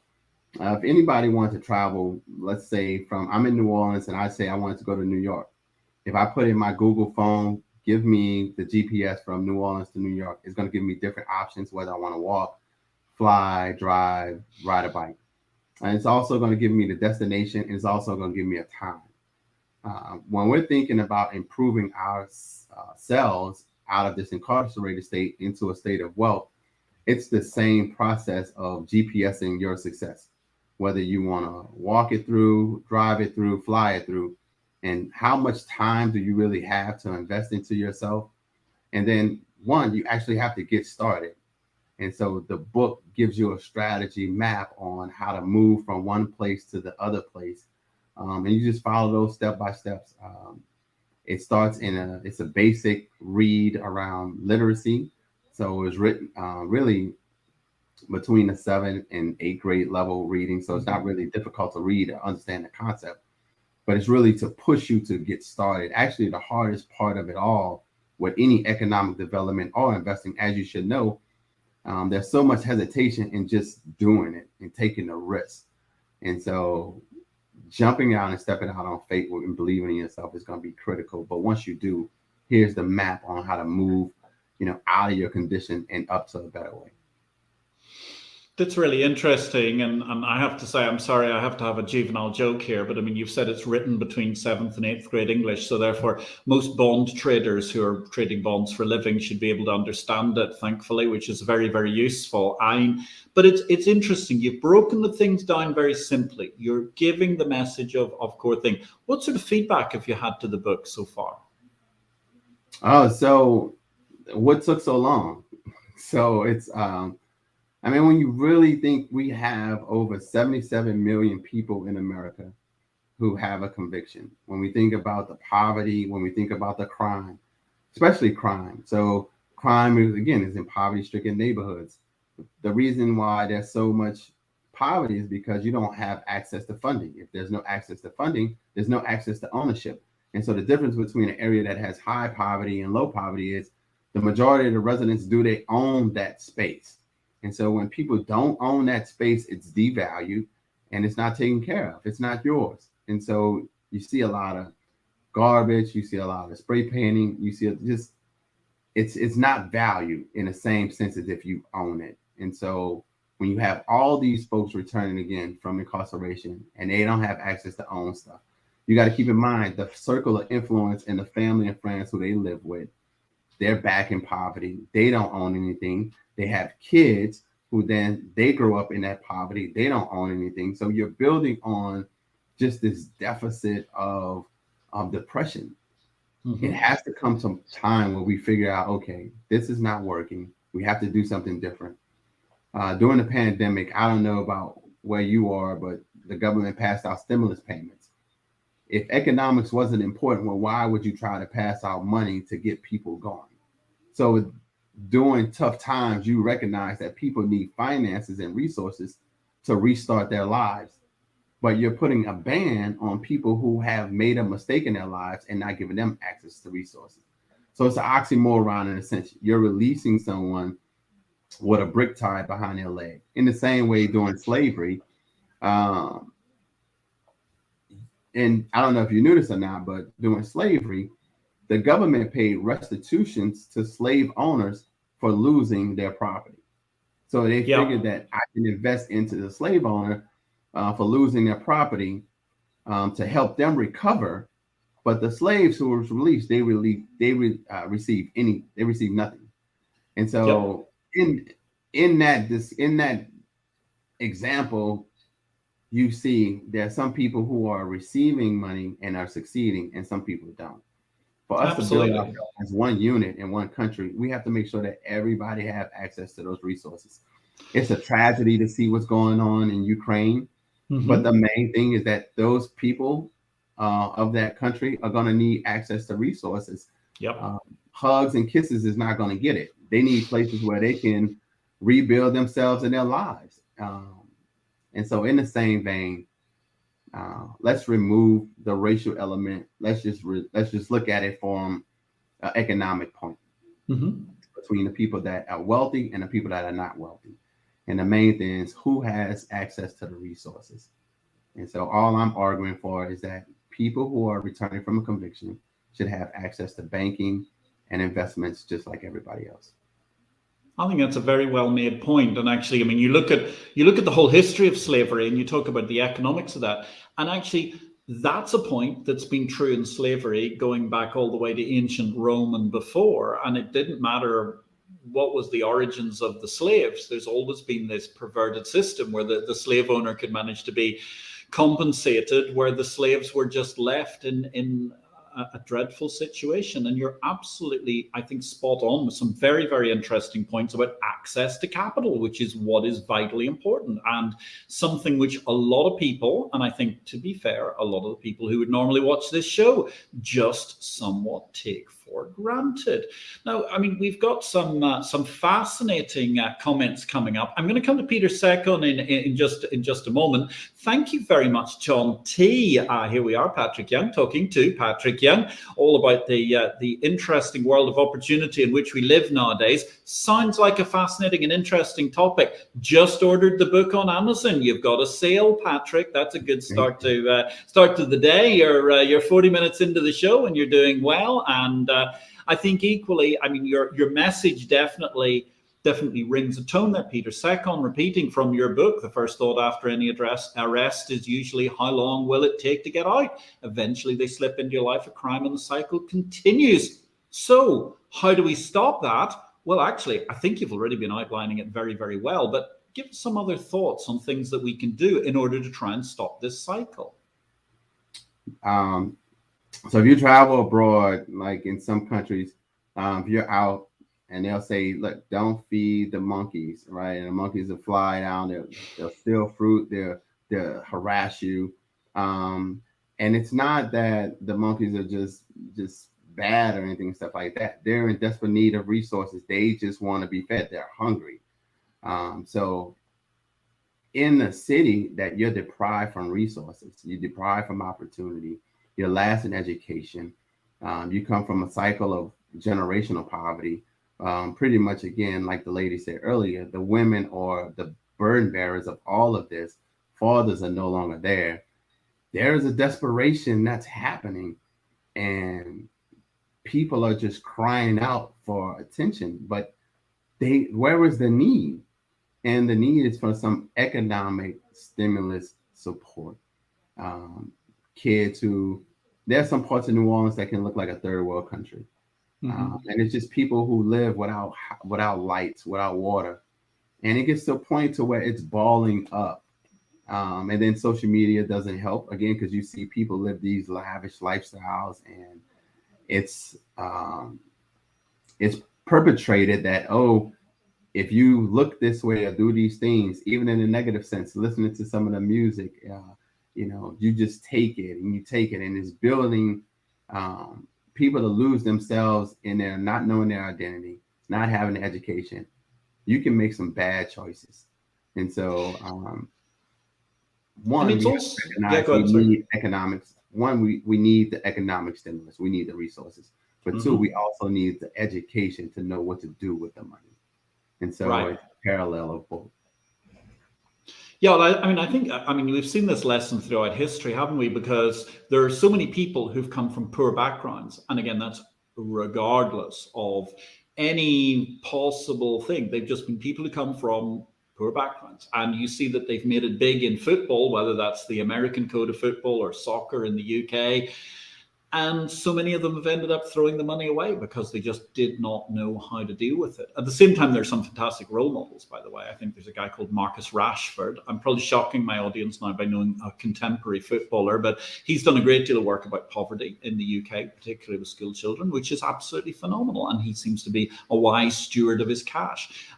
if anybody wants to travel, let's say I'm in New Orleans and I say I wanted to go to New York. If I put in my Google phone, give me the GPS from New Orleans to New York, it's going to give me different options, whether I want to walk, fly, drive, ride a bike. And it's also going to give me the destination, and it's also going to give me a time. When we're thinking about improving ourselves out of this incarcerated state into a state of wealth, it's the same process of GPSing your success. Whether you want to walk it through, drive it through, fly it through, and how much time do you really have to invest into yourself? And then you actually have to get started. And so the book gives you a strategy map on how to move from one place to the other place. And you just follow those step by steps. It starts it's a basic read around literacy. So it was written really between the 7th and 8th grade level reading. So it's not really difficult to read or understand the concept, but it's really to push you to get started. Actually, the hardest part of it all with any economic development or investing, as you should know, there's so much hesitation in just doing it and taking the risk. And so jumping out and stepping out on faith and believing in yourself is going to be critical. But once you do, here's the map on how to move, out of your condition and up to a better way. That's really interesting. And I have to say, I'm sorry, I have to have a juvenile joke here, but I mean, you've said it's written between 7th and 8th grade English. So therefore, most bond traders who are trading bonds for a living should be able to understand it, thankfully, which is very, very useful. But it's interesting. You've broken the things down very simply. You're giving the message of core thing. What sort of feedback have you had to the book so far? Oh, so what took so long? So it's, when you really think we have over 77 million people in America who have a conviction, when we think about the poverty, when we think about the crime, especially crime. So crime is in poverty-stricken neighborhoods. The reason why there's so much poverty is because you don't have access to funding. If there's no access to funding, there's no access to ownership. And so the difference between an area that has high poverty and low poverty is the majority of the residents, do they own that space? And so when people don't own that space, it's devalued and it's not taken care of. It's not yours. And so you see a lot of garbage. You see a lot of spray painting. You see it's not valued in the same sense as if you own it. And so when you have all these folks returning again from incarceration and they don't have access to own stuff, you got to keep in mind the circle of influence and the family and friends who they live with. They're back in poverty. They don't own anything. They have kids who then they grow up in that poverty. They don't own anything. So you're building on just this deficit of depression. Mm-hmm. It has to come some time where we figure out, okay, this is not working. We have to do something different. During the pandemic, I don't know about where you are, but the government passed out stimulus payments. If economics wasn't important, well, why would you try to pass out money to get people going? So during tough times, you recognize that people need finances and resources to restart their lives. But you're putting a ban on people who have made a mistake in their lives and not giving them access to resources. So it's an oxymoron in a sense. You're releasing someone with a brick tied behind their leg. In the same way during slavery, and I don't know if you knew this or not, but during slavery, the government paid restitutions to slave owners for losing their property. So they figured that I can invest into the slave owner for losing their property to help them recover. But the slaves who were released, they received nothing. And so in that example, you see there are some people who are receiving money and are succeeding, and some people don't. For us to build ourselves as one unit in one country, we have to make sure that everybody have access to those resources. It's a tragedy to see what's going on in Ukraine. But the main thing is that those people of that country are going to need access to resources. Yep. Hugs and kisses is not going to get it. They need places where they can rebuild themselves and their lives. And so in the same vein, let's remove the racial element. Let's just look at it from an economic point between the people that are wealthy and the people that are not wealthy. And the main thing is who has access to the resources. And so all I'm arguing for is that people who are returning from a conviction should have access to banking and investments just like everybody else. I think that's a very well made point. And actually, I mean, you look at the whole history of slavery and you talk about the economics of that. And actually, that's a point that's been true in slavery going back all the way to ancient Rome and before. And it didn't matter what was the origins of the slaves. There's always been this perverted system where the slave owner could manage to be compensated, where the slaves were just left in a dreadful situation. And you're absolutely, I think, spot on with some very, very interesting points about access to capital, which is what is vitally important and something which a lot of people, and I think, to be fair, a lot of the people who would normally watch this show just somewhat take for granted. Now, I mean, we've got some fascinating comments coming up. I'm going to come to Peter second in just a moment. Thank you very much, John T. Here we are, Patrick Young, talking to Patrick Young, all about the interesting world of opportunity in which we live nowadays. Sounds like a fascinating and interesting topic. Just ordered the book on Amazon. You've got a sale, Patrick. That's a good start to the day. You're 40 minutes into the show and you're doing well. And I think equally, I mean, your message definitely rings a tone there, Peter. Second, repeating from your book, the first thought after any arrest is usually, how long will it take to get out? Eventually they slip into your life of crime and the cycle continues. So how do we stop that? Well, actually, I think you've already been outlining it very, very well, but give us some other thoughts on things that we can do in order to try and stop this cycle. So if you travel abroad, like in some countries, if you're out and they'll say, look, don't feed the monkeys, right? And the monkeys will fly down, they'll steal fruit, they'll harass you. And it's not that the monkeys are just bad or anything, stuff like that. They're in desperate need of resources. They just want to be fed. They're hungry. So in the city that you're deprived from resources, you're deprived from opportunity, you're last in education, you come from a cycle of generational poverty. Pretty much, again, like the lady said earlier, the women are the burden bearers of all of this. Fathers are no longer there. There is a desperation that's happening, and people are just crying out for attention. But where is the need? And the need is for some economic stimulus support. Kids there's some parts of New Orleans that can look like a third world country. And it's just people who live without lights, without water. And it gets to a point to where it's balling up. And then social media doesn't help, again, because you see people live these lavish lifestyles, and it's perpetrated that, oh, if you look this way or do these things, even in a negative sense, listening to some of the music, you just take it and it's building people to lose themselves in their not knowing their identity, not having an education. You can make some bad choices. And so one, we need economics. One, we need the economic stimulus. We need the resources. But two, we also need the education to know what to do with the money. And so it's a parallel of both. Yeah, I mean, we've seen this lesson throughout history, haven't we? Because there are so many people who've come from poor backgrounds. And again, that's regardless of any possible thing. They've just been people who come from poor backgrounds. And you see that they've made it big in football, whether that's the American code of football or soccer in the UK. And so many of them have ended up throwing the money away because they just did not know how to deal with it. At the same time, there's some fantastic role models, by the way. I think there's a guy called Marcus Rashford. I'm probably shocking my audience now by knowing a contemporary footballer, but he's done a great deal of work about poverty in the UK, particularly with school children, which is absolutely phenomenal. And he seems to be a wise steward of his cash.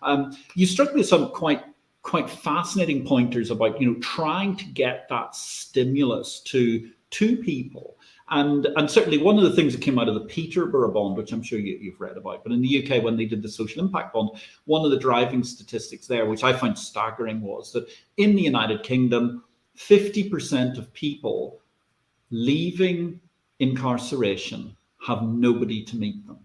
You struck me as some quite quite fascinating pointers about, you know, trying to get that stimulus to people. And certainly one of the things that came out of the Peterborough bond, which I'm sure you've read about, but in the UK, when they did the social impact bond, one of the driving statistics there, which I found staggering, was that in the United Kingdom, 50% of people leaving incarceration have nobody to meet them.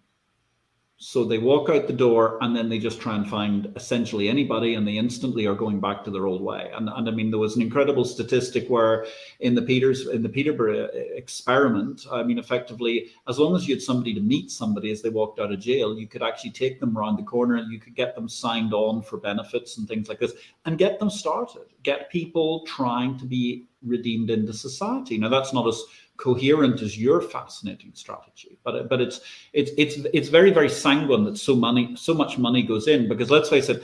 So they walk out the door and then they just try and find essentially anybody, and they instantly are going back to their old way. And I mean, there was an incredible statistic where in the Peterborough experiment, I mean, effectively, as long as you had somebody to meet somebody as they walked out of jail, you could actually take them around the corner and you could get them signed on for benefits and things like this and get them started, get people trying to be redeemed into society. Now, that's not as coherent as your fascinating strategy, but it's very, very sanguine that so much money goes in, because let's face it,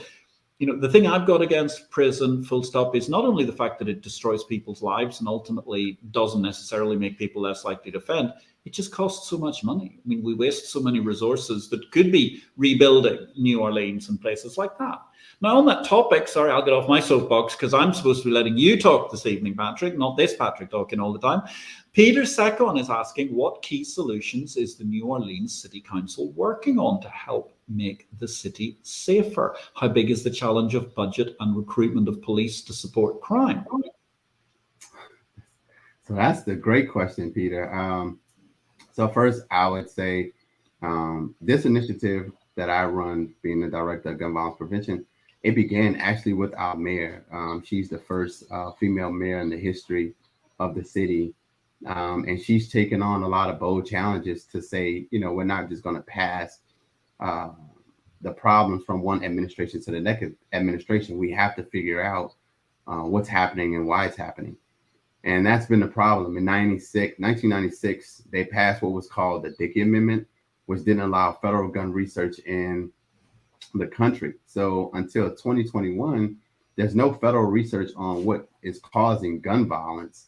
you know, the thing I've got against prison, full stop, is not only the fact that it destroys people's lives and ultimately doesn't necessarily make people less likely to offend, it just costs so much money. I mean, we waste so many resources that could be rebuilding New Orleans and places like that. Now, on that topic, sorry, I'll get off my soapbox because I'm supposed to be letting you talk this evening, Patrick, not this Patrick talking all the time. Peter Secon is asking, what key solutions is the New Orleans City Council working on to help make the city safer? How big is the challenge of budget and recruitment of police to support crime? So that's the great question, Peter. So first, I would say this initiative that I run, being the director of gun violence prevention, it began actually with our mayor. She's the first female mayor in the history of the city. And she's taken on a lot of bold challenges to say, you know, we're not just going to pass the problems from one administration to the next administration. We have to figure out what's happening and why it's happening. And that's been the problem. In 1996, they passed what was called the Dickey Amendment, which didn't allow federal gun research in the country. So until 2021, there's no federal research on what is causing gun violence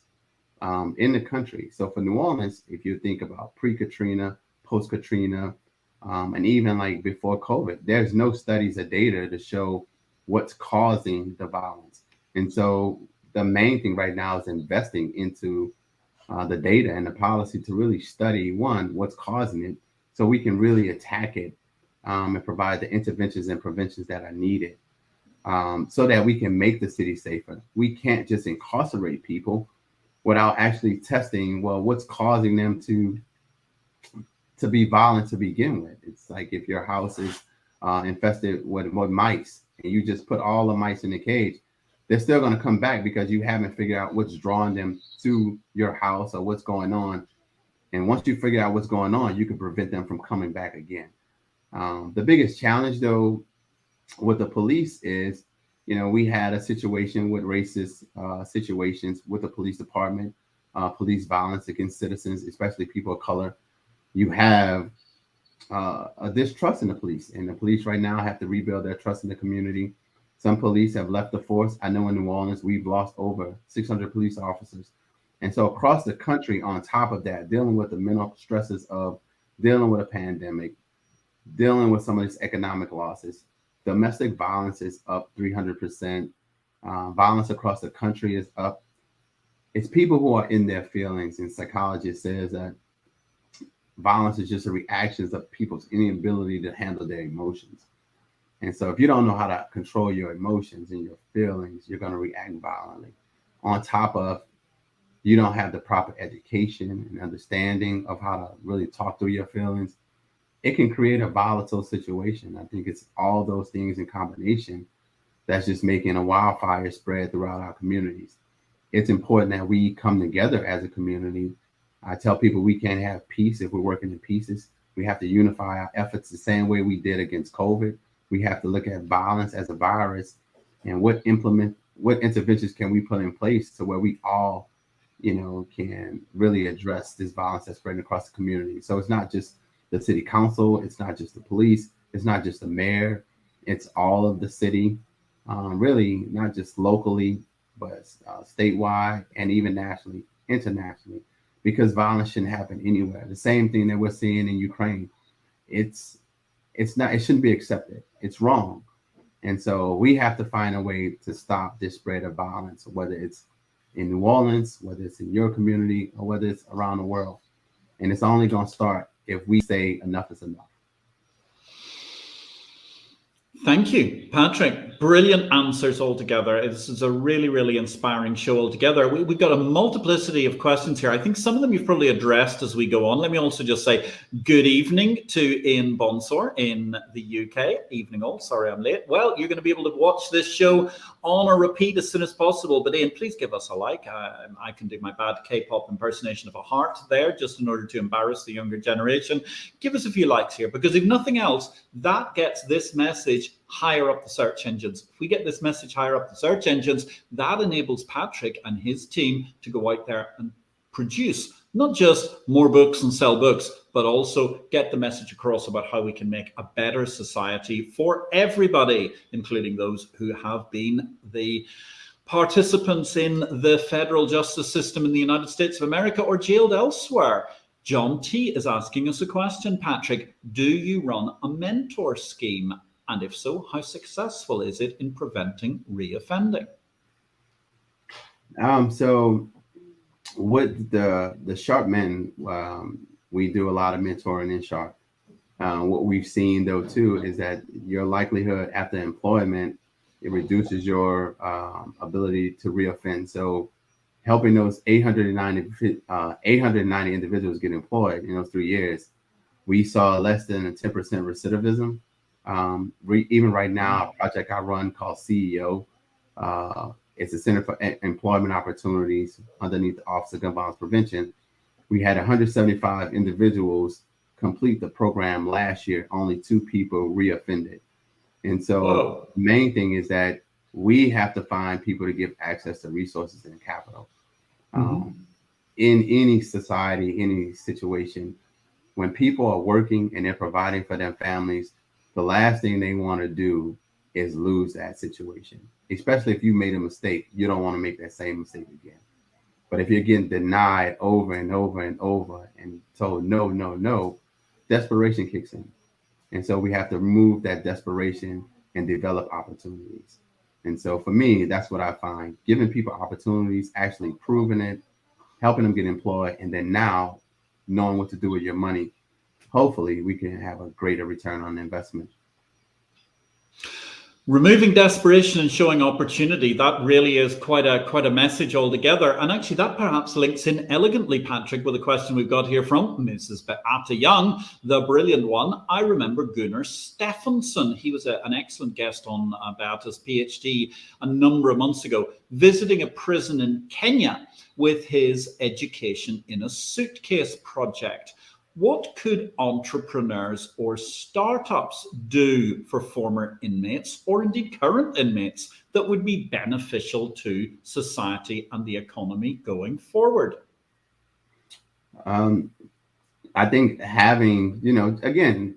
in the country. So for New Orleans, if you think about pre-Katrina, post-Katrina, and even like before COVID, there's no studies or data to show what's causing the violence. And so the main thing right now is investing into the data and the policy to really study, one, what's causing it, so we can really attack it and provide the interventions and preventions that are needed so that we can make the city safer. We can't just incarcerate people without actually testing, well, what's causing them to be violent to begin with. It's like if your house is infested with mice and you just put all the mice in the cage, they're still going to come back because you haven't figured out what's drawing them to your house or what's going on. And once you figure out what's going on, you can prevent them from coming back again. The biggest challenge, though, with the police is, you know, we had a situation with racist situations with the police department, police violence against citizens, especially people of color. You have a distrust in the police, and the police right now have to rebuild their trust in the community. Some police have left the force. I know in New Orleans, we've lost over 600 police officers. And so across the country, on top of that, dealing with the mental stresses of dealing with a pandemic, dealing with some of these economic losses, domestic violence is up 300%. Violence across the country is up. It's people who are in their feelings, and psychologists says that violence is just a reaction of people's inability to handle their emotions. And so if you don't know how to control your emotions and your feelings, you're going to react violently. On top of, you don't have the proper education and understanding of how to really talk through your feelings, it can create a volatile situation. I think it's all those things in combination that's just making a wildfire spread throughout our communities. It's important that we come together as a community. I tell people we can't have peace if we're working in pieces. We have to unify our efforts the same way we did against COVID. We have to look at violence as a virus and what interventions can we put in place to where we all, you know, can really address this violence that's spreading across the community. So it's not just the city council, it's not just the police, it's not just the mayor, it's all of the city, really not just locally, but statewide and even nationally, internationally, because violence shouldn't happen anywhere. The same thing that we're seeing in Ukraine, it shouldn't be accepted. It's wrong. And so we have to find a way to stop this spread of violence, whether it's in New Orleans, whether it's in your community, or whether it's around the world. And it's only going to start if we say enough is enough. Thank you, Patrick. Brilliant answers altogether. This is a really, really inspiring show altogether. We've got a multiplicity of questions here. I think some of them you've probably addressed as we go on. Let me also just say good evening to Ian Bonsor in the UK. Evening all. Sorry I'm late. Well, you're going to be able to watch this show on a repeat as soon as possible. But Ian, please give us a like. I can do my bad K-pop impersonation of a heart there just in order to embarrass the younger generation. Give us a few likes here, because if nothing else, that gets this message higher up the search engines. If we get this message higher up the search engines, that enables Patrick and his team to go out there and produce not just more books and sell books, but also get the message across about how we can make a better society for everybody, including those who have been the participants in the federal justice system in the United States of America or jailed elsewhere. John T is asking us a question. Patrick, do you run a mentor scheme? And if so, how successful is it in preventing reoffending? So with the SharpMen, we do a lot of mentoring in Sharp. What we've seen though too is that your likelihood after employment, it reduces your ability to reoffend. So helping those 890 individuals get employed in those 3 years, we saw less than a 10% recidivism. Even right now, a project I run called CEO, it's a Center for Employment Opportunities underneath the Office of Gun Violence Prevention. We had 175 individuals complete the program last year. Only 2 people reoffended. And so the main thing is that we have to find people to give access to resources and capital. In any society, any situation, when people are working and they're providing for their families, the last thing they want to do is lose that situation, especially if you made a mistake. You don't want to make that same mistake again. But if you're getting denied over and over and over and told no, no, no, desperation kicks in. And so we have to remove that desperation and develop opportunities. And so for me, that's what I find, giving people opportunities, actually proving it, helping them get employed, and then now knowing what to do with your money. Hopefully we can have a greater return on investment. Removing desperation and showing opportunity, that really is quite a message altogether. And actually that perhaps links in elegantly, Patrick, with a question we've got here from Mrs. Beata Young, the brilliant one. I remember Gunnar Stephenson. He was an excellent guest on Beata's PhD a number of months ago, visiting a prison in Kenya with his Education in a Suitcase project. What could entrepreneurs or startups do for former inmates or indeed current inmates that would be beneficial to society and the economy going forward? I think having, again,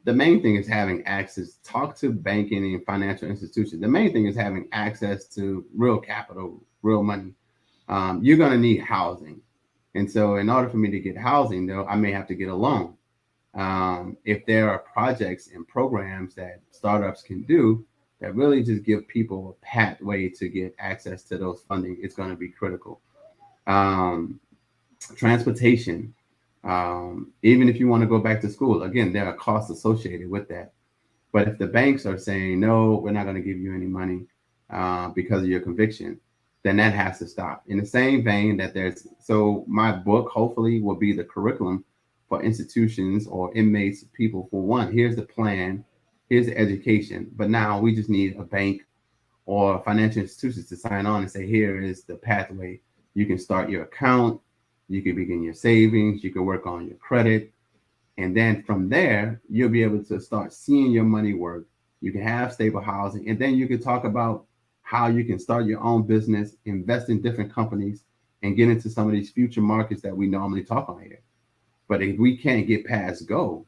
the main thing is having access. Talk to banking and financial institutions. The main thing is having access to real capital, real money. You're going to need housing. And so in order for me to get housing, though, I may have to get a loan. If there are projects and programs that startups can do that really just give people a pathway to get access to those funding, it's going to be critical. Transportation, even if you want to go back to school, again, there are costs associated with that. But if the banks are saying, no, we're not going to give you any money because of your conviction, then that has to stop. In the same vein that so my book hopefully will be the curriculum for institutions or inmates, people. For one, here's the plan, here's the education, but now we just need a bank or financial institutions to sign on and say, here is the pathway. You can start your account, you can begin your savings, you can work on your credit. And then from there, you'll be able to start seeing your money work. You can have stable housing, and then you can talk about how you can start your own business, invest in different companies, and get into some of these future markets that we normally talk on here. But if we can't get past go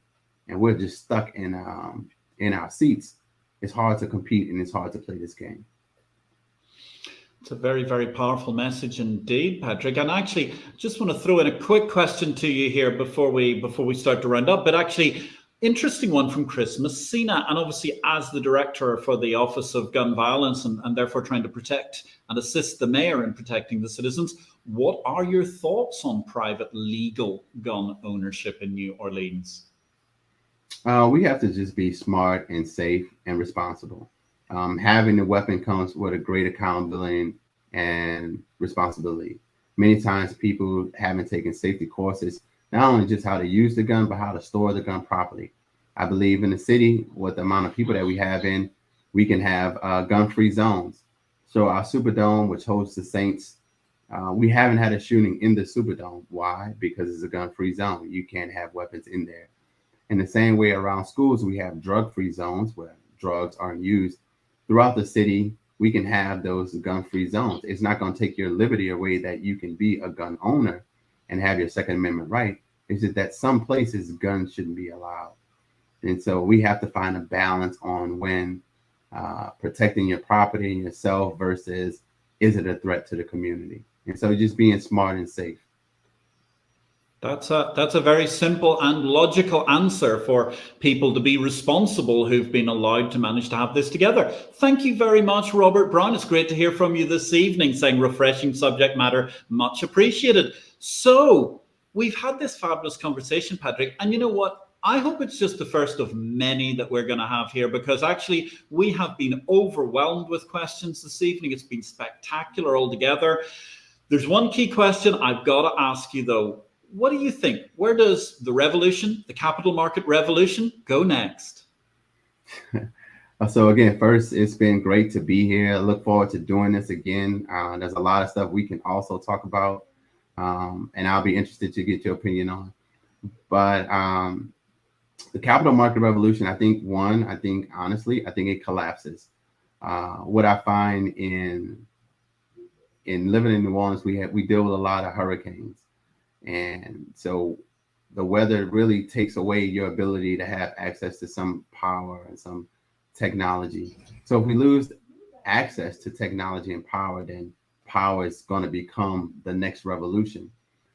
and we're just stuck in our seats, it's hard to compete and it's hard to play this game. It's a very, very powerful message indeed, Patrick. And actually, just want to throw in a quick question to you here before we start to round up. But actually, Interesting one from Chris Messina. And obviously, as the director for the Office of Gun Violence and therefore trying to protect and assist the mayor in protecting the citizens, what are your thoughts on private legal gun ownership in New Orleans? We have to just be smart and safe and responsible. Having a weapon comes with a great accountability and responsibility. Many times people haven't taken safety courses, not only just how to use the gun, but how to store the gun properly. I believe in the city, with the amount of people that we have in, we can have gun-free zones. So our Superdome, which hosts the Saints, we haven't had a shooting in the Superdome. Why? Because it's a gun-free zone. You can't have weapons in there. In the same way around schools, we have drug-free zones where drugs aren't used. Throughout the city, we can have those gun-free zones. It's not going to take your liberty away that you can be a gun owner and have your Second Amendment right. It's just that some places guns shouldn't be allowed. And so we have to find a balance on when protecting your property and yourself versus is it a threat to the community? And so just being smart and safe. That's a very simple and logical answer for people to be responsible who've been allowed to manage to have this together. Thank you very much, Robert Brown. It's great to hear from you this evening, saying refreshing subject matter, much appreciated. So we've had this fabulous conversation, Patrick, and you know what? I hope it's just the first of many that we're going to have here, because actually we have been overwhelmed with questions this evening. It's been spectacular altogether. There's one key question I've got to ask you, though. What do you think? Where does the revolution, the capital market revolution, go next? So again, first, it's been great to be here. I look forward to doing this again. There's a lot of stuff we can also talk about, and I'll be interested to get your opinion on. But the capital market revolution, I think honestly, it collapses. What I find in living in New Orleans, we deal with a lot of hurricanes. And so the weather really takes away your ability to have access to some power and some technology. So if we lose access to technology and power, then power is going to become the next revolution.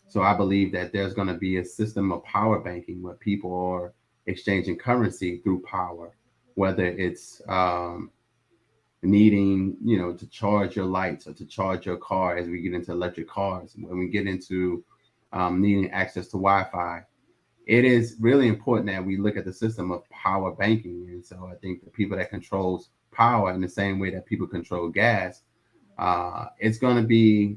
So I believe that there's going to be a system of power banking where people are exchanging currency through power, whether it's needing, to charge your lights or to charge your car as we get into electric cars, when we get into needing access to Wi-Fi. It is really important that we look at the system of power banking. And so I think the people that controls power in the same way that people control gas, it's going to be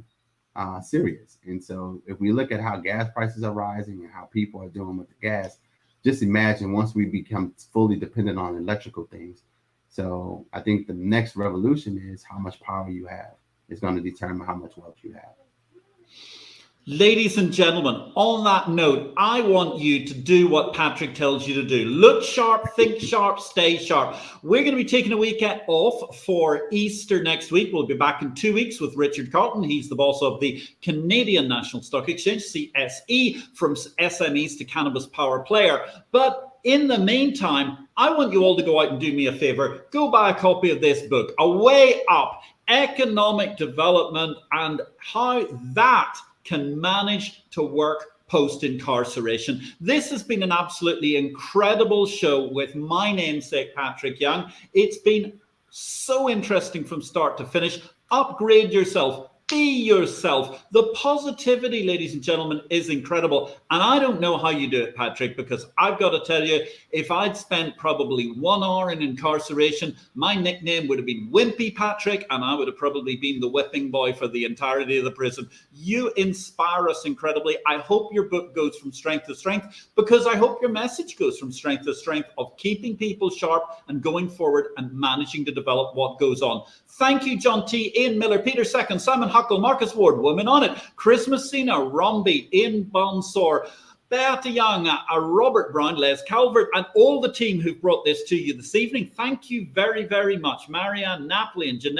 serious. And so if we look at how gas prices are rising and how people are doing with the gas, just imagine once we become fully dependent on electrical things. So I think the next revolution is how much power you have. It's going to determine how much wealth you have. Ladies and gentlemen, on that note, I want you to do what Patrick tells you to do. Look sharp, think sharp, stay sharp. We're going to be taking a weekend off for Easter next week. We'll be back in 2 weeks with Richard Carton. He's the boss of the Canadian National Stock Exchange, CSE, from SMEs to Cannabis Power Player. But in the meantime, I want you all to go out and do me a favor. Go buy a copy of this book, A Way Up, Economic Development and How That Can Manage to Work Post-Incarceration. This has been an absolutely incredible show with my namesake, Patrick Young. It's been so interesting from start to finish. Upgrade yourself. Be yourself. The positivity, ladies and gentlemen, is incredible. And I don't know how you do it, Patrick, because I've got to tell you, if I'd spent probably 1 hour in incarceration, my nickname would have been Wimpy Patrick, and I would have probably been the whipping boy for the entirety of the prison. You inspire us incredibly. I hope your book goes from strength to strength, because I hope your message goes from strength to strength of keeping people sharp and going forward and managing to develop what goes on. Thank you, John T., Ian Miller, Peter Second, Simon Huckle, Marcus Ward, Women on It, Chris Messina, Romby, Ian Bonsor, Beata Young, Robert Brown, Les Calvert, and all the team who've brought this to you this evening. Thank you very, very much. Marianne Napoli and Janelle